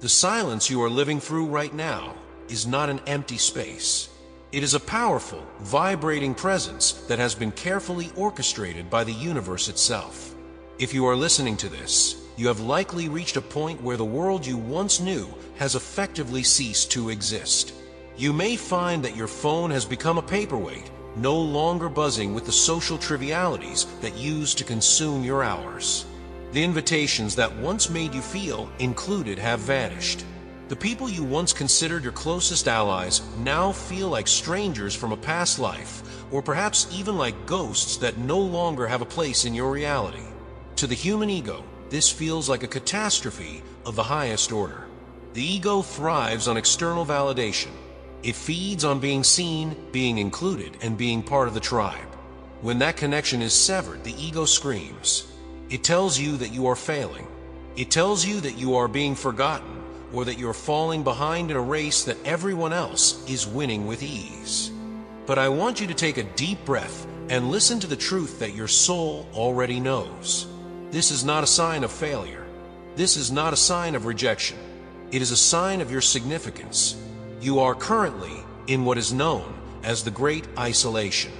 The silence you are living through right now is not an empty space. It is a powerful, vibrating presence that has been carefully orchestrated by the universe itself. If you are listening to this, you have likely reached a point where the world you once knew has effectively ceased to exist. You may find that your phone has become a paperweight, no longer buzzing with the social trivialities that used to consume your hours. The invitations that once made you feel included have vanished. The people you once considered your closest allies now feel like strangers from a past life, or perhaps even like ghosts that no longer have a place in your reality. To the human ego, this feels like a catastrophe of the highest order. The ego thrives on external validation. It feeds on being seen, being included, and being part of the tribe. When that connection is severed, the ego screams. It tells you that you are failing. It tells you that you are being forgotten, or that you're falling behind in a race that everyone else is winning with ease. But I want you to take a deep breath and listen to the truth that your soul already knows. This is not a sign of failure. This is not a sign of rejection. It is a sign of your significance. You are currently in what is known as the Great Isolation.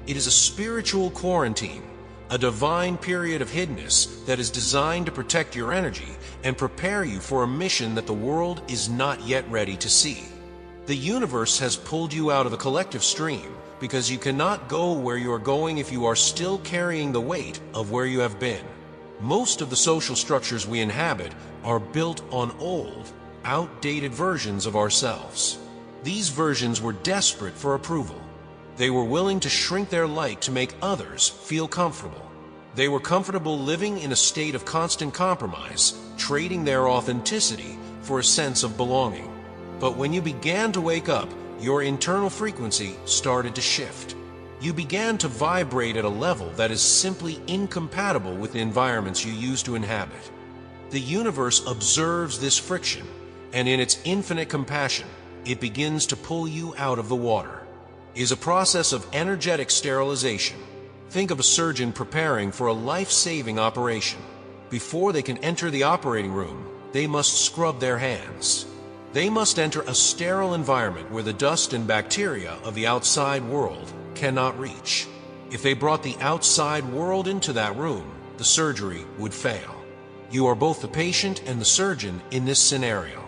It is a spiritual quarantine, a divine period of hiddenness that is designed to protect your energy and prepare you for a mission that the world is not yet ready to see. The universe has pulled you out of the collective stream because you cannot go where you are going if you are still carrying the weight of where you have been. Most of the social structures we inhabit are built on old, outdated versions of ourselves. These versions were desperate for approval. They were willing to shrink their light to make others feel comfortable. They were comfortable living in a state of constant compromise, trading their authenticity for a sense of belonging. But when you began to wake up, your internal frequency started to shift. You began to vibrate at a level that is simply incompatible with the environments you used to inhabit. The universe observes this friction, and in its infinite compassion, it begins to pull you out of the water. It is a process of energetic sterilization. Think of a surgeon preparing for a life-saving operation. Before they can enter the operating room, they must scrub their hands. They must enter a sterile environment where the dust and bacteria of the outside world cannot reach. If they brought the outside world into that room, the surgery would fail. You are both the patient and the surgeon in this scenario.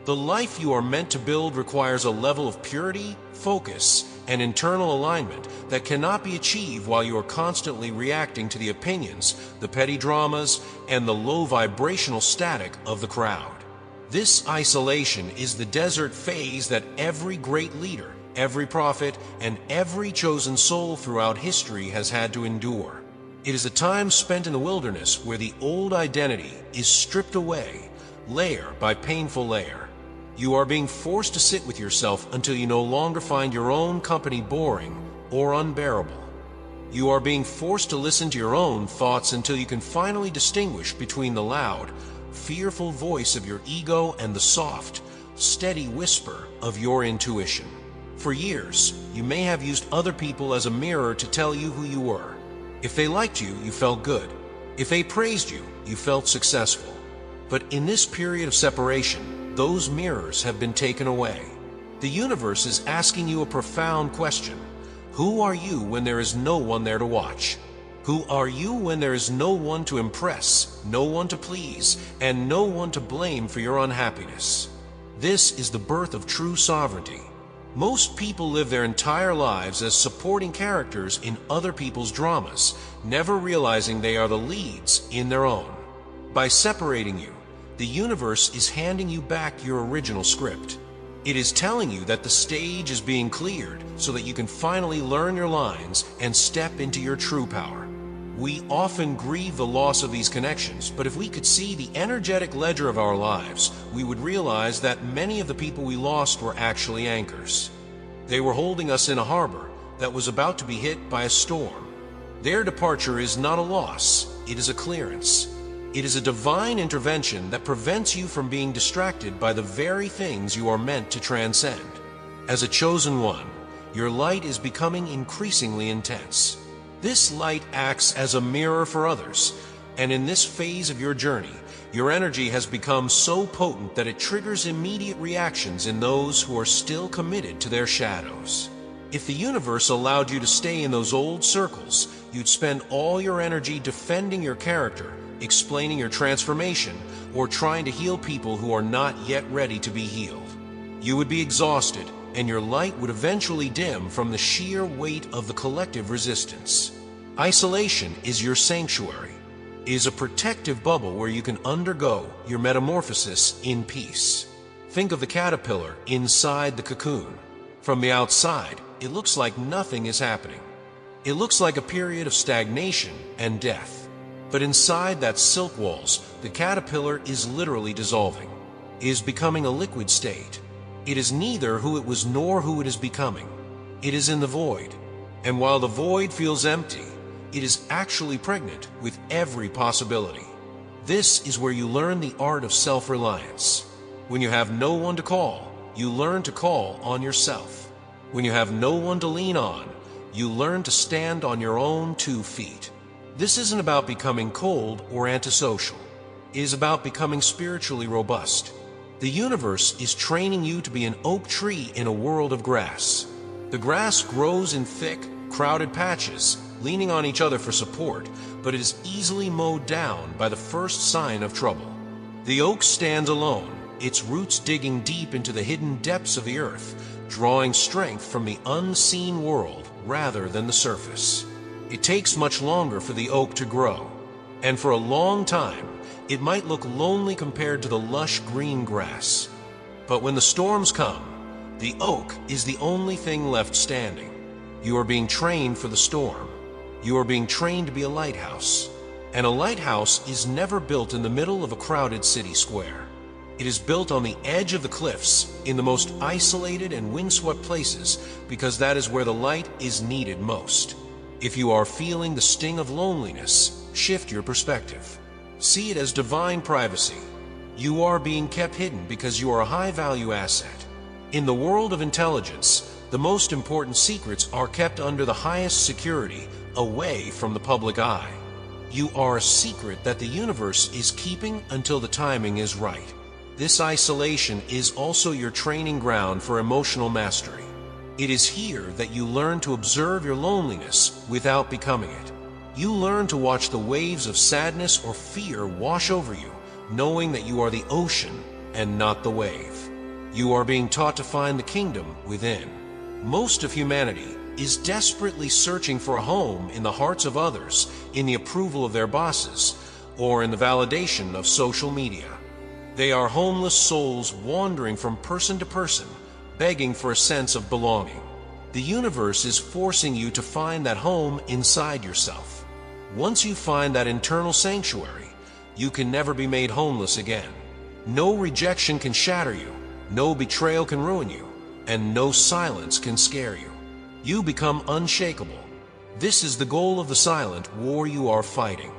The life you are meant to build requires a level of purity, focus, and internal alignment that cannot be achieved while you are constantly reacting to the opinions, the petty dramas, and the low vibrational static of the crowd. This isolation is the desert phase that every great leader, every prophet, and every chosen soul throughout history has had to endure. It is a time spent in the wilderness where the old identity is stripped away, layer by painful layer. You are being forced to sit with yourself until you no longer find your own company boring or unbearable. You are being forced to listen to your own thoughts until you can finally distinguish between the loud, fearful voice of your ego and the soft, steady whisper of your intuition. For years, you may have used other people as a mirror to tell you who you were. If they liked you, you felt good. If they praised you, you felt successful. But in this period of separation, those mirrors have been taken away. The universe is asking you a profound question. Who are you when there is no one there to watch? Who are you when there is no one to impress, no one to please, and no one to blame for your unhappiness? This is the birth of true sovereignty. Most people live their entire lives as supporting characters in other people's dramas, never realizing they are the leads in their own. By separating you, the universe is handing you back your original script. It is telling you that the stage is being cleared so that you can finally learn your lines and step into your true power. We often grieve the loss of these connections, but if we could see the energetic ledger of our lives, we would realize that many of the people we lost were actually anchors. They were holding us in a harbor that was about to be hit by a storm. Their departure is not a loss, it is a clearance. It is a divine intervention that prevents you from being distracted by the very things you are meant to transcend. As a chosen one, your light is becoming increasingly intense. This light acts as a mirror for others, and in this phase of your journey, your energy has become so potent that it triggers immediate reactions in those who are still committed to their shadows. If the universe allowed you to stay in those old circles, you'd spend all your energy defending your character, explaining your transformation, or trying to heal people who are not yet ready to be healed. You would be exhausted, and your light would eventually dim from the sheer weight of the collective resistance. Isolation is your sanctuary. It is a protective bubble where you can undergo your metamorphosis in peace. Think of the caterpillar inside the cocoon. From the outside, it looks like nothing is happening. It looks like a period of stagnation and death. But inside that silk walls, the caterpillar is literally dissolving. It is becoming a liquid state. It is neither who it was nor who it is becoming. It is in the void. And while the void feels empty, it is actually pregnant with every possibility. This is where you learn the art of self-reliance. When you have no one to call, you learn to call on yourself. When you have no one to lean on, you learn to stand on your own 2 feet. This isn't about becoming cold or antisocial. It is about becoming spiritually robust. The universe is training you to be an oak tree in a world of grass. The grass grows in thick, crowded patches, leaning on each other for support, but it is easily mowed down by the first sign of trouble. The oak stands alone, its roots digging deep into the hidden depths of the earth, drawing strength from the unseen world rather than the surface. It takes much longer for the oak to grow, and for a long time, it might look lonely compared to the lush green grass. But when the storms come, the oak is the only thing left standing. You are being trained for the storm. You are being trained to be a lighthouse. And a lighthouse is never built in the middle of a crowded city square. It is built on the edge of the cliffs, in the most isolated and windswept places, because that is where the light is needed most. If you are feeling the sting of loneliness, shift your perspective. See it as divine privacy. You are being kept hidden because you are a high-value asset. In the world of intelligence, the most important secrets are kept under the highest security, away from the public eye. You are a secret that the universe is keeping until the timing is right. This isolation is also your training ground for emotional mastery. It is here that you learn to observe your loneliness without becoming it. You learn to watch the waves of sadness or fear wash over you, knowing that you are the ocean and not the wave. You are being taught to find the kingdom within. Most of humanity is desperately searching for a home in the hearts of others, in the approval of their bosses, or in the validation of social media. They are homeless souls wandering from person to person, begging for a sense of belonging. The universe is forcing you to find that home inside yourself. Once you find that internal sanctuary, you can never be made homeless again. No rejection can shatter you, no betrayal can ruin you, and no silence can scare you. You become unshakable. This is the goal of the silent war you are fighting.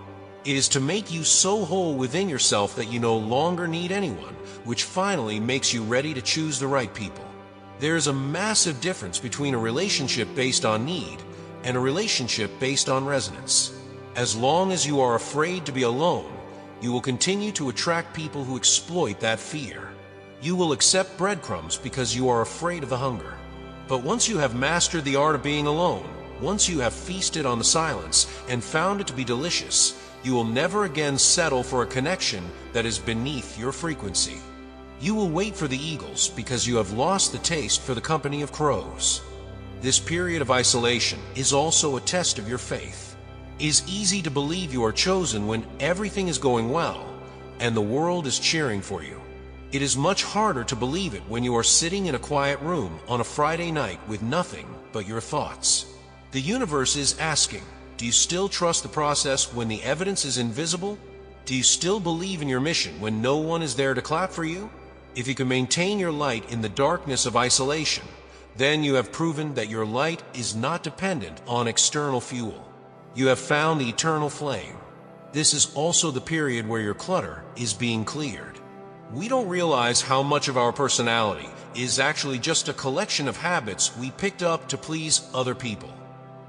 It is to make you so whole within yourself that you no longer need anyone, which finally makes you ready to choose the right people. There is a massive difference between a relationship based on need and a relationship based on resonance. As long as you are afraid to be alone, you will continue to attract people who exploit that fear. You will accept breadcrumbs because you are afraid of the hunger. But once you have mastered the art of being alone, once you have feasted on the silence and found it to be delicious, you will never again settle for a connection that is beneath your frequency. You will wait for the eagles because you have lost the taste for the company of crows. This period of isolation is also a test of your faith. It is easy to believe you are chosen when everything is going well and the world is cheering for you. It is much harder to believe it when you are sitting in a quiet room on a Friday night with nothing but your thoughts. The universe is asking, do you still trust the process when the evidence is invisible? Do you still believe in your mission when no one is there to clap for you? If you can maintain your light in the darkness of isolation, then you have proven that your light is not dependent on external fuel. You have found the eternal flame. This is also the period where your clutter is being cleared. We don't realize how much of our personality is actually just a collection of habits we picked up to please other people.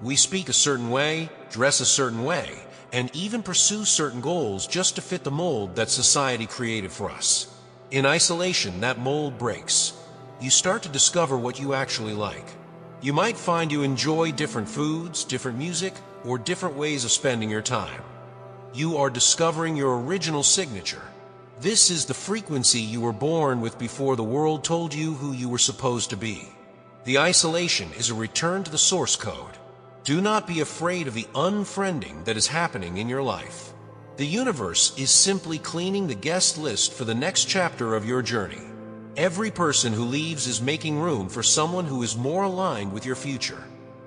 We speak a certain way, dress a certain way, and even pursue certain goals just to fit the mold that society created for us. In isolation, that mold breaks. You start to discover what you actually like. You might find you enjoy different foods, different music, or different ways of spending your time. You are discovering your original signature. This is the frequency you were born with before the world told you who you were supposed to be. The isolation is a return to the source code. Do not be afraid of the unfriending that is happening in your life. The universe is simply cleaning the guest list for the next chapter of your journey. Every person who leaves is making room for someone who is more aligned with your future.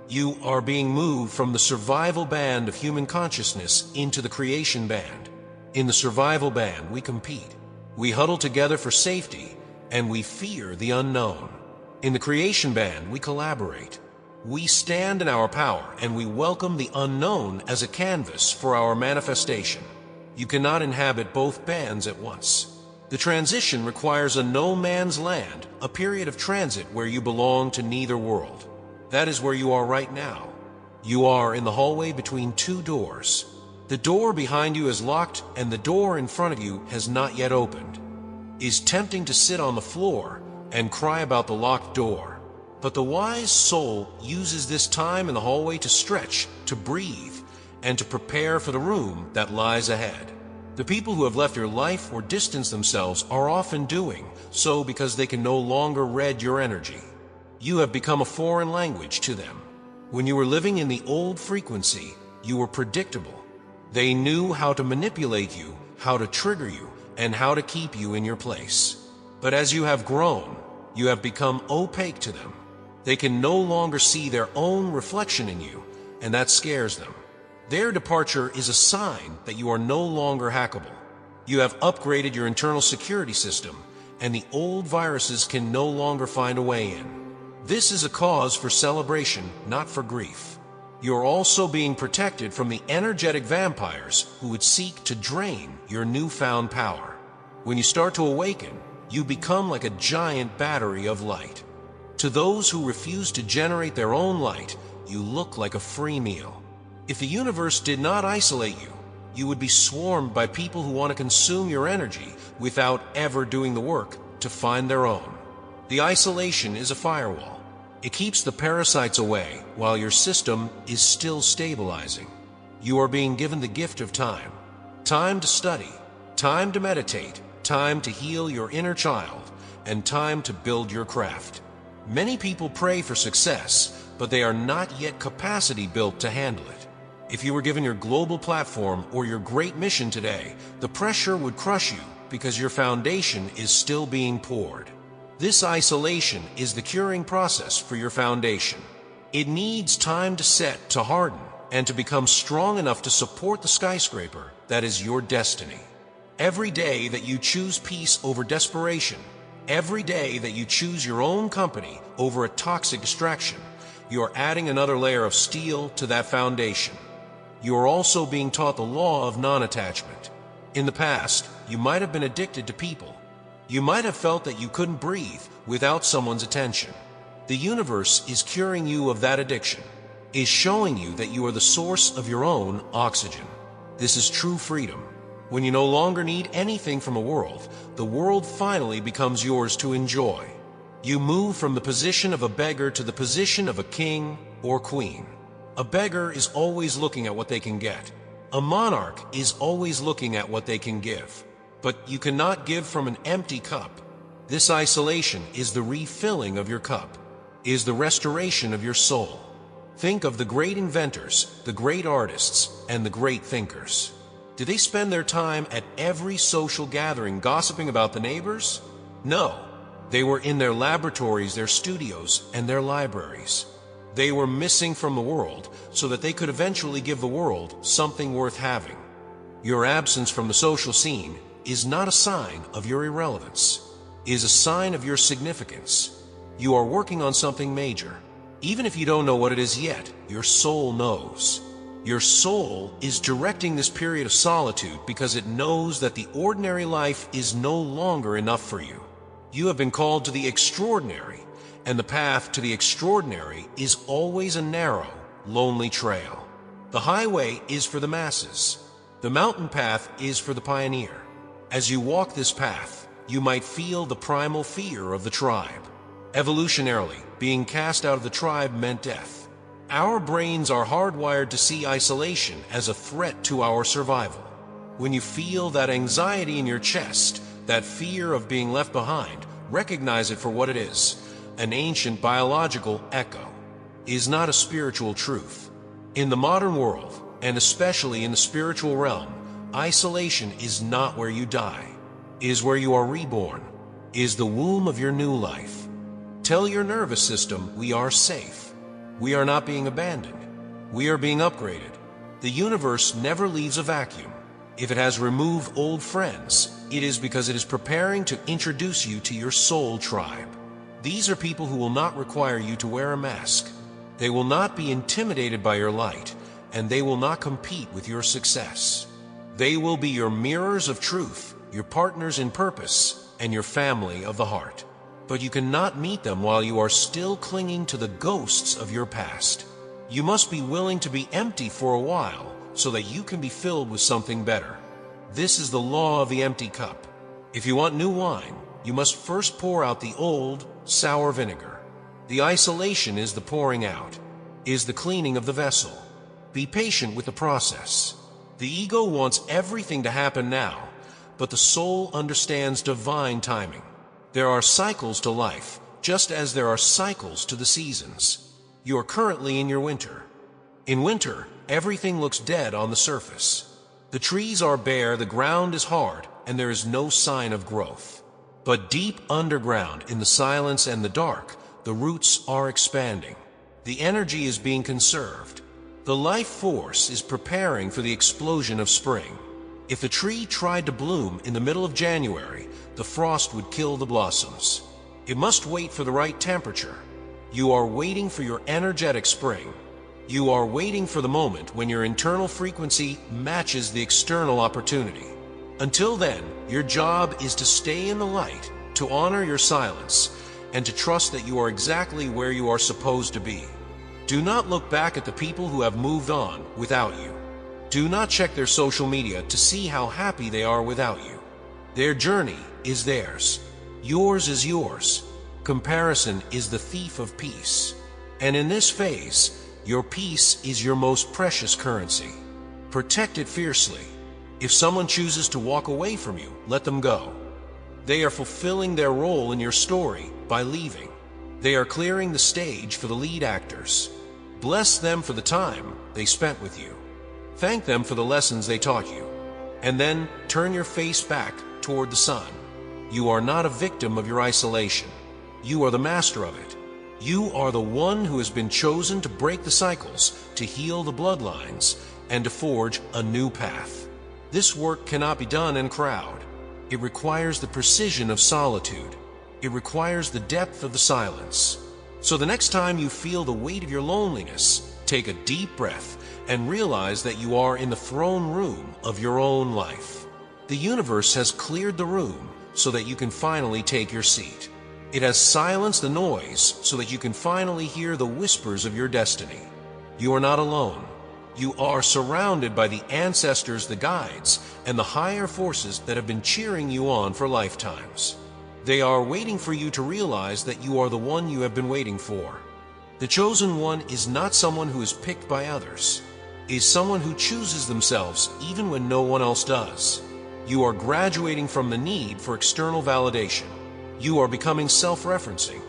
You are being moved from the survival band of human consciousness into the creation band. In the survival band, we compete. We huddle together for safety, and we fear the unknown. In the creation band, we collaborate. We stand in our power, and we welcome the unknown as a canvas for our manifestation. You cannot inhabit both bands at once. The transition requires a no man's land, a period of transit where you belong to neither world. That is where you are right now. You are in the hallway between two doors. The door behind you is locked, and the door in front of you has not yet opened. It is tempting to sit on the floor and cry about the locked door. But the wise soul uses this time in the hallway to stretch, to breathe, and to prepare for the room that lies ahead. The people who have left your life or distanced themselves are often doing so because they can no longer read your energy. You have become a foreign language to them. When you were living in the old frequency, you were predictable. They knew how to manipulate you, how to trigger you, and how to keep you in your place. But as you have grown, you have become opaque to them. They can no longer see their own reflection in you, and that scares them. Their departure is a sign that you are no longer hackable. You have upgraded your internal security system, and the old viruses can no longer find a way in. This is a cause for celebration, not for grief. You are also being protected from the energetic vampires who would seek to drain your newfound power. When you start to awaken, you become like a giant battery of light. To those who refuse to generate their own light, you look like a free meal. If the universe did not isolate you, you would be swarmed by people who want to consume your energy without ever doing the work to find their own. The isolation is a firewall. It keeps the parasites away while your system is still stabilizing. You are being given the gift of time. Time to study, time to meditate, time to heal your inner child, and time to build your craft. Many people pray for success, but they are not yet capacity built to handle it. If you were given your global platform or your great mission today, the pressure would crush you because your foundation is still being poured. This isolation is the curing process for your foundation. It needs time to set, to harden, and to become strong enough to support the skyscraper that is your destiny. Every day that you choose peace over desperation, every day that you choose your own company over a toxic distraction, you are adding another layer of steel to that foundation. You are also being taught the law of non-attachment. In the past, you might have been addicted to people. You might have felt that you couldn't breathe without someone's attention. The universe is curing you of that addiction, is showing you that you are the source of your own oxygen. This is true freedom. When you no longer need anything from the world finally becomes yours to enjoy. You move from the position of a beggar to the position of a king or queen. A beggar is always looking at what they can get. A monarch is always looking at what they can give. But you cannot give from an empty cup. This isolation is the refilling of your cup, is the restoration of your soul. Think of the great inventors, the great artists, and the great thinkers. Did they spend their time at every social gathering gossiping about the neighbors? No. They were in their laboratories, their studios, and their libraries. They were missing from the world so that they could eventually give the world something worth having. Your absence from the social scene is not a sign of your irrelevance. It is a sign of your significance. You are working on something major. Even if you don't know what it is yet, your soul knows. Your soul is directing this period of solitude because it knows that the ordinary life is no longer enough for you. You have been called to the extraordinary, and the path to the extraordinary is always a narrow, lonely trail. The highway is for the masses. The mountain path is for the pioneer. As you walk this path, you might feel the primal fear of the tribe. Evolutionarily, being cast out of the tribe meant death. Our brains are hardwired to see isolation as a threat to our survival. When you feel that anxiety in your chest, that fear of being left behind, recognize it for what it is, an ancient biological echo. It is not a spiritual truth. In the modern world, and especially in the spiritual realm, isolation is not where you die. It is where you are reborn. It is the womb of your new life. Tell your nervous system we are safe. We are not being abandoned. We are being upgraded. The universe never leaves a vacuum. If it has removed old friends, it is because it is preparing to introduce you to your soul tribe. These are people who will not require you to wear a mask. They will not be intimidated by your light, and they will not compete with your success. They will be your mirrors of truth, your partners in purpose, and your family of the heart. But you cannot meet them while you are still clinging to the ghosts of your past. You must be willing to be empty for a while so that you can be filled with something better. This is the law of the empty cup. If you want new wine, you must first pour out the old, sour vinegar. The isolation is the pouring out, is the cleaning of the vessel. Be patient with the process. The ego wants everything to happen now, but the soul understands divine timing. There are cycles to life, just as there are cycles to the seasons. You are currently in your winter. In winter, everything looks dead on the surface. The trees are bare, the ground is hard, and there is no sign of growth. But deep underground, in the silence and the dark, the roots are expanding. The energy is being conserved. The life force is preparing for the explosion of spring. If the tree tried to bloom in the middle of January, the frost would kill the blossoms. It must wait for the right temperature. You are waiting for your energetic spring. You are waiting for the moment when your internal frequency matches the external opportunity. Until then, your job is to stay in the light, to honor your silence, and to trust that you are exactly where you are supposed to be. Do not look back at the people who have moved on without you. Do not check their social media to see how happy they are without you. Their journey is theirs. Yours is yours. Comparison is the thief of peace. And in this phase, your peace is your most precious currency. Protect it fiercely. If someone chooses to walk away from you, let them go. They are fulfilling their role in your story by leaving. They are clearing the stage for the lead actors. Bless them for the time they spent with you. Thank them for the lessons they taught you. And then turn your face back toward the sun. You are not a victim of your isolation. You are the master of it. You are the one who has been chosen to break the cycles, to heal the bloodlines, and to forge a new path. This work cannot be done in a crowd. It requires the precision of solitude. It requires the depth of the silence. So the next time you feel the weight of your loneliness, take a deep breath and realize that you are in the throne room of your own life. The universe has cleared the room so that you can finally take your seat. It has silenced the noise so that you can finally hear the whispers of your destiny. You are not alone. You are surrounded by the ancestors, the guides, and the higher forces that have been cheering you on for lifetimes. They are waiting for you to realize that you are the one you have been waiting for. The chosen one is not someone who is picked by others. It is someone who chooses themselves even when no one else does. You are graduating from the need for external validation. You are becoming self-referencing.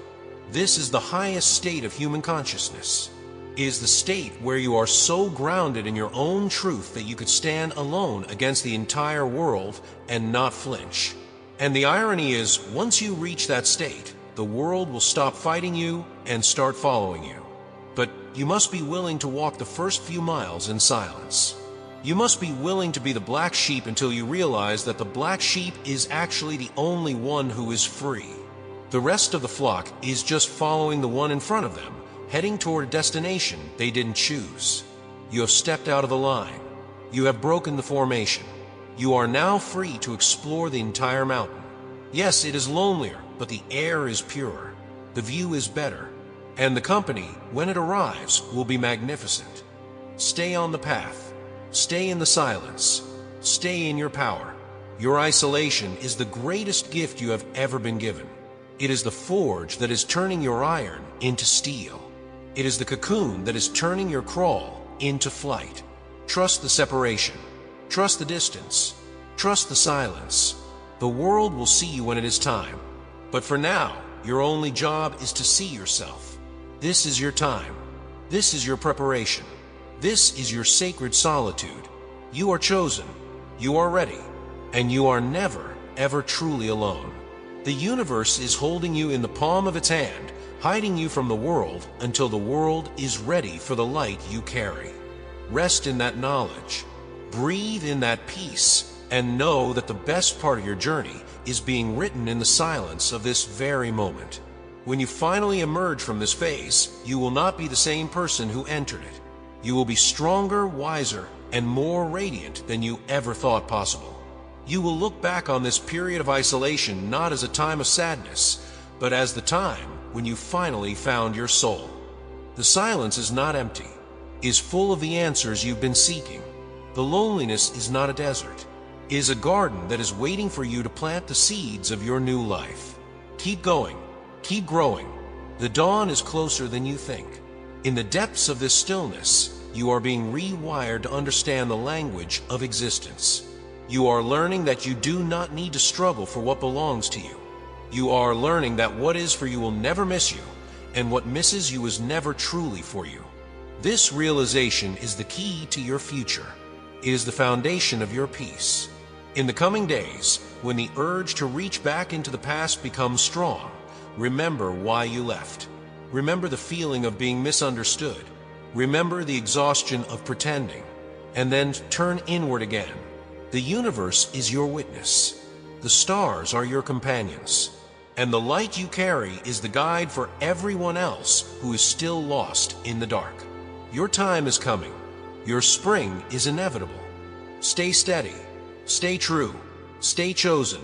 This is the highest state of human consciousness. It is the state where you are so grounded in your own truth that you could stand alone against the entire world and not flinch. And the irony is, once you reach that state, the world will stop fighting you and start following you. But you must be willing to walk the first few miles in silence. You must be willing to be the black sheep until you realize that the black sheep is actually the only one who is free. The rest of the flock is just following the one in front of them, heading toward a destination they didn't choose. You have stepped out of the line. You have broken the formation. You are now free to explore the entire mountain. Yes, it is lonelier, but the air is purer. The view is better. And the company, when it arrives, will be magnificent. Stay on the path. Stay in the silence. Stay in your power. Your isolation is the greatest gift you have ever been given. It is the forge that is turning your iron into steel. It is the cocoon that is turning your crawl into flight. Trust the separation. Trust the distance. Trust the silence. The world will see you when it is time. But for now, your only job is to see yourself. This is your time. This is your preparation. This is your sacred solitude. You are chosen. You are ready. And you are never, ever truly alone. The universe is holding you in the palm of its hand, hiding you from the world until the world is ready for the light you carry. Rest in that knowledge. Breathe in that peace, and know that the best part of your journey is being written in the silence of this very moment. When you finally emerge from this phase, you will not be the same person who entered it. You will be stronger, wiser, and more radiant than you ever thought possible. You will look back on this period of isolation not as a time of sadness, but as the time when you finally found your soul. The silence is not empty, is full of the answers you've been seeking. The loneliness is not a desert. It is a garden that is waiting for you to plant the seeds of your new life. Keep going. Keep growing. The dawn is closer than you think. In the depths of this stillness, you are being rewired to understand the language of existence. You are learning that you do not need to struggle for what belongs to you. You are learning that what is for you will never miss you, and what misses you is never truly for you. This realization is the key to your future. It is the foundation of your peace. In the coming days, when the urge to reach back into the past becomes strong, remember why you left. Remember the feeling of being misunderstood. Remember the exhaustion of pretending. And then turn inward again. The universe is your witness. The stars are your companions. And the light you carry is the guide for everyone else who is still lost in the dark. Your time is coming. Your spring is inevitable. Stay steady. Stay true. Stay chosen.